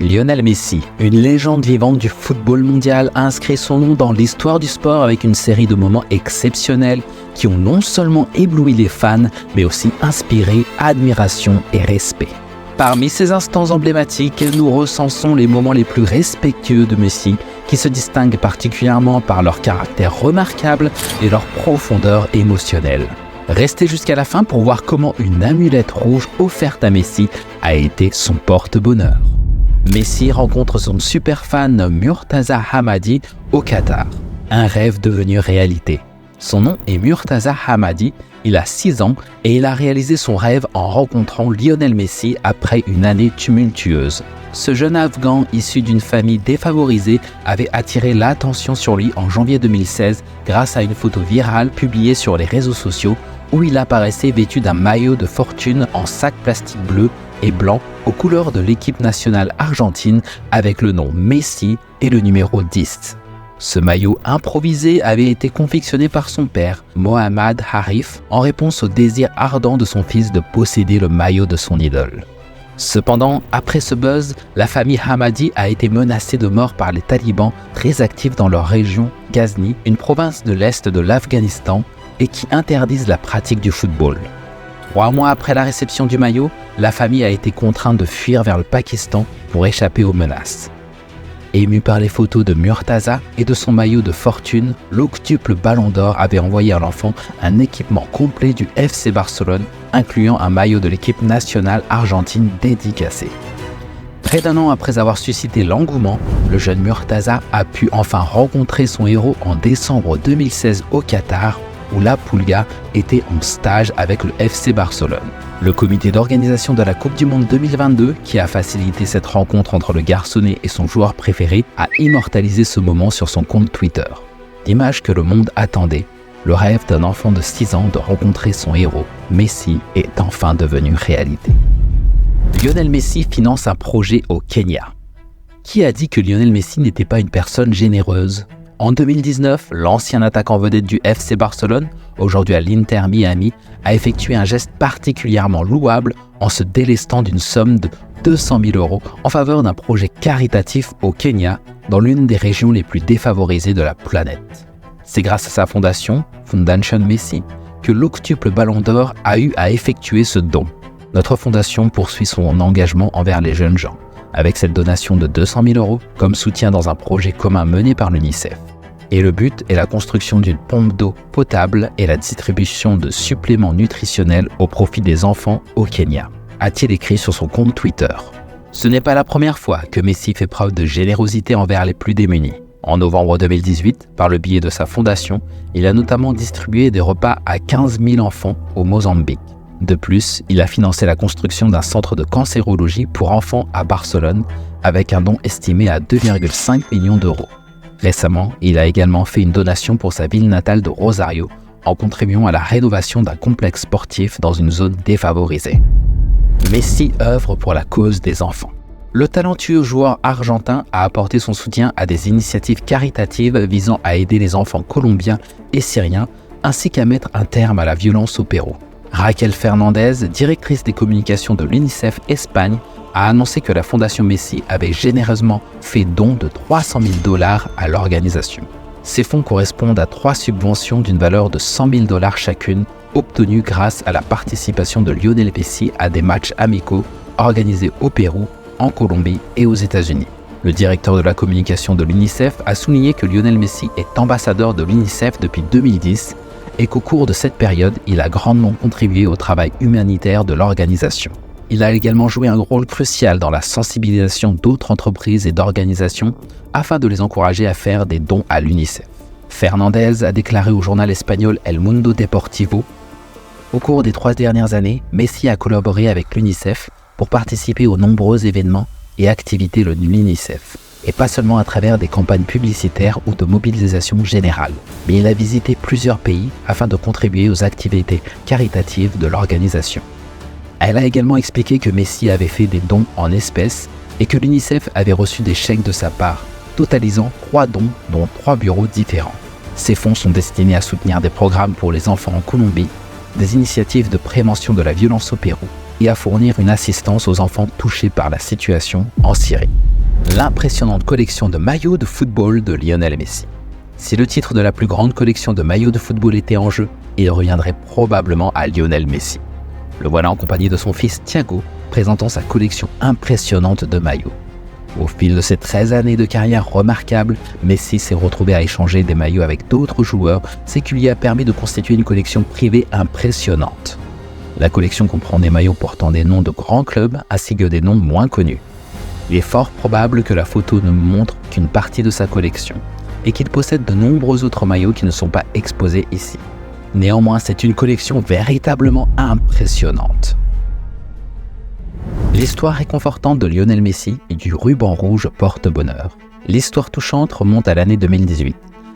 Lionel Messi, une légende vivante du football mondial, a inscrit son nom dans l'histoire du sport avec une série de moments exceptionnels qui ont non seulement ébloui les fans, mais aussi inspiré admiration et respect. Parmi ces instants emblématiques, nous recensons les moments les plus respectueux de Messi, qui se distinguent particulièrement par leur caractère remarquable et leur profondeur émotionnelle. Restez jusqu'à la fin pour voir comment une amulette rouge offerte à Messi a été son porte-bonheur. Messi rencontre son super fan Murtaza Hamadi au Qatar. Un rêve devenu réalité. Son nom est Murtaza Hamadi, il a 6 ans et il a réalisé son rêve en rencontrant Lionel Messi après une année tumultueuse. Ce jeune Afghan issu d'une famille défavorisée avait attiré l'attention sur lui en janvier 2016 grâce à une photo virale publiée sur les réseaux sociaux où il apparaissait vêtu d'un maillot de fortune en sac plastique bleu et blanc aux couleurs de l'équipe nationale argentine avec le nom Messi et le numéro 10. Ce maillot improvisé avait été confectionné par son père, Mohammad Harif, en réponse au désir ardent de son fils de posséder le maillot de son idole. Cependant, après ce buzz, la famille Hamadi a été menacée de mort par les talibans très actifs dans leur région Ghazni, une province de l'est de l'Afghanistan, et qui interdisent la pratique du football. 3 mois après la réception du maillot, la famille a été contrainte de fuir vers le Pakistan pour échapper aux menaces. Ému par les photos de Murtaza et de son maillot de fortune, l'octuple Ballon d'Or avait envoyé à l'enfant un équipement complet du FC Barcelone, incluant un maillot de l'équipe nationale argentine dédicacé. Près d'1 an après avoir suscité l'engouement, le jeune Murtaza a pu enfin rencontrer son héros en décembre 2016 au Qatar, où la Pulga était en stage avec le FC Barcelone. Le comité d'organisation de la Coupe du Monde 2022, qui a facilité cette rencontre entre le garçonnet et son joueur préféré, a immortalisé ce moment sur son compte Twitter. L'image que le monde attendait, le rêve d'un enfant de 6 ans de rencontrer son héros, Messi, est enfin devenu réalité. Lionel Messi finance un projet au Kenya. Qui a dit que Lionel Messi n'était pas une personne généreuse ? En 2019, l'ancien attaquant vedette du FC Barcelone, aujourd'hui à l'Inter Miami, a effectué un geste particulièrement louable en se délestant d'une somme de 200 000 € en faveur d'un projet caritatif au Kenya, dans l'une des régions les plus défavorisées de la planète. C'est grâce à sa fondation, Fondation Messi, que l'octuple Ballon d'Or a eu à effectuer ce don. Notre fondation poursuit son engagement envers les jeunes gens, avec cette donation de 200 000 € comme soutien dans un projet commun mené par l'UNICEF. Et le but est la construction d'une pompe d'eau potable et la distribution de suppléments nutritionnels au profit des enfants au Kenya, a-t-il écrit sur son compte Twitter. Ce n'est pas la première fois que Messi fait preuve de générosité envers les plus démunis. En novembre 2018, par le biais de sa fondation, il a notamment distribué des repas à 15 000 enfants au Mozambique. De plus, il a financé la construction d'un centre de cancérologie pour enfants à Barcelone avec un don estimé à 2,5 millions d'euros. Récemment, il a également fait une donation pour sa ville natale de Rosario en contribuant à la rénovation d'un complexe sportif dans une zone défavorisée. Messi œuvre pour la cause des enfants. Le talentueux joueur argentin a apporté son soutien à des initiatives caritatives visant à aider les enfants colombiens et syriens ainsi qu'à mettre un terme à la violence au Pérou. Raquel Fernandez, directrice des communications de l'UNICEF Espagne, a annoncé que la Fondation Messi avait généreusement fait don de 300 000 $ à l'organisation. Ces fonds correspondent à 3 subventions d'une valeur de 100 000 $ chacune, obtenues grâce à la participation de Lionel Messi à des matchs amicaux organisés au Pérou, en Colombie et aux États-Unis. Le directeur de la communication de l'UNICEF a souligné que Lionel Messi est ambassadeur de l'UNICEF depuis 2010 et qu'au cours de cette période, il a grandement contribué au travail humanitaire de l'organisation. Il a également joué un rôle crucial dans la sensibilisation d'autres entreprises et d'organisations afin de les encourager à faire des dons à l'UNICEF. Fernandez a déclaré au journal espagnol El Mundo Deportivo: « Au cours des 3 dernières années, Messi a collaboré avec l'UNICEF pour participer aux nombreux événements et activités de l'UNICEF, et pas seulement à travers des campagnes publicitaires ou de mobilisation générale, mais il a visité plusieurs pays afin de contribuer aux activités caritatives de l'organisation. » Elle a également expliqué que Messi avait fait des dons en espèces et que l'UNICEF avait reçu des chèques de sa part, totalisant 3 dons dont 3 bureaux différents. Ces fonds sont destinés à soutenir des programmes pour les enfants en Colombie, des initiatives de prévention de la violence au Pérou et à fournir une assistance aux enfants touchés par la situation en Syrie. l'impressionnante collection de maillots de football de Lionel Messi. Si le titre de la plus grande collection de maillots de football était en jeu, il reviendrait probablement à Lionel Messi. Le voilà en compagnie de son fils Thiago, présentant sa collection impressionnante de maillots. Au fil de ses 13 années de carrière remarquable, Messi s'est retrouvé à échanger des maillots avec d'autres joueurs, ce qui lui a permis de constituer une collection privée impressionnante. La collection comprend des maillots portant des noms de grands clubs ainsi que des noms moins connus. Il est fort probable que la photo ne montre qu'une partie de sa collection et qu'il possède de nombreux autres maillots qui ne sont pas exposés ici. Néanmoins, c'est une collection véritablement impressionnante. L'histoire réconfortante de Lionel Messi et du ruban rouge porte bonheur. L'histoire touchante remonte à l'année 2018.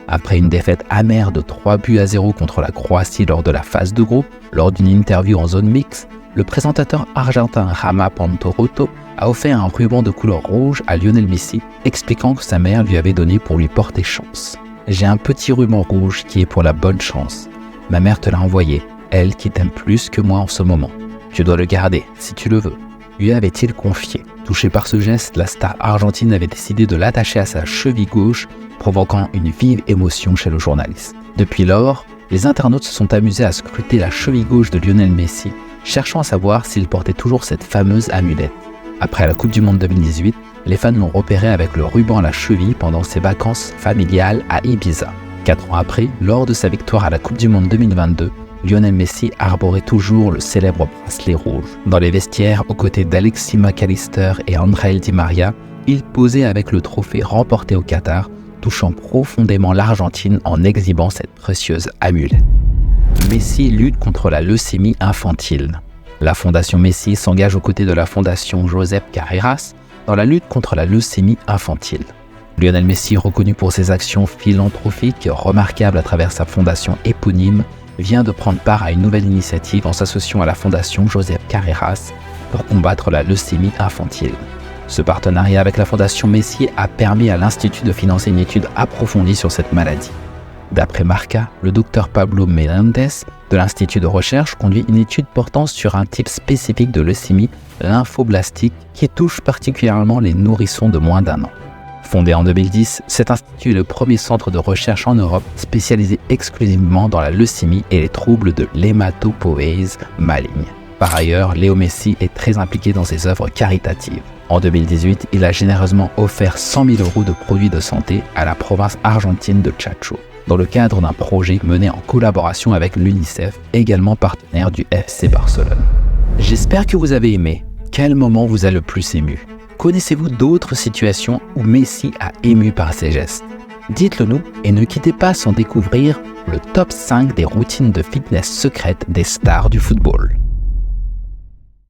Après une défaite amère de 3-0 contre la Croatie lors de la phase de groupe, lors d'une interview en zone mixte, le présentateur argentin Jama Pantorotto a offert un ruban de couleur rouge à Lionel Messi, expliquant que sa mère lui avait donné pour lui porter chance. « J'ai un petit ruban rouge qui est pour la bonne chance. Ma mère te l'a envoyé, elle qui t'aime plus que moi en ce moment. Tu dois le garder si tu le veux. » lui avait-il confié. Touché par ce geste, la star argentine avait décidé de l'attacher à sa cheville gauche, provoquant une vive émotion chez le journaliste. Depuis lors, les internautes se sont amusés à scruter la cheville gauche de Lionel Messi, cherchant à savoir s'il portait toujours cette fameuse amulette. Après la Coupe du Monde 2018, les fans l'ont repéré avec le ruban à la cheville pendant ses vacances familiales à Ibiza. 4 ans après, lors de sa victoire à la Coupe du Monde 2022, Lionel Messi arborait toujours le célèbre bracelet rouge. Dans les vestiaires, aux côtés d'Alexis McAllister et André Di Maria, il posait avec le trophée remporté au Qatar, touchant profondément l'Argentine en exhibant cette précieuse amulette. Messi lutte contre la leucémie infantile. La Fondation Messi s'engage aux côtés de la Fondation Josep Carreras dans la lutte contre la leucémie infantile. Lionel Messi, reconnu pour ses actions philanthropiques remarquables à travers sa fondation éponyme, vient de prendre part à une nouvelle initiative en s'associant à la Fondation Josep Carreras pour combattre la leucémie infantile. Ce partenariat avec la Fondation Messi a permis à l'Institut de financer une étude approfondie sur cette maladie. D'après Marca, le docteur Pablo Melendez de l'Institut de recherche conduit une étude portant sur un type spécifique de leucémie lymphoblastique qui touche particulièrement les nourrissons de moins d'1 an. Fondé en 2010, cet institut est le premier centre de recherche en Europe spécialisé exclusivement dans la leucémie et les troubles de l'hématopoïèse maligne. Par ailleurs, Léo Messi est très impliqué dans ses œuvres caritatives. En 2018, il a généreusement offert 100 000 € de produits de santé à la province argentine de Chaco, dans le cadre d'un projet mené en collaboration avec l'UNICEF, également partenaire du FC Barcelone. J'espère que vous avez aimé. Quel moment vous a le plus ému ? Connaissez-vous d'autres situations où Messi a ému par ses gestes ? Dites-le nous et ne quittez pas sans découvrir le top 5 des routines de fitness secrètes des stars du football.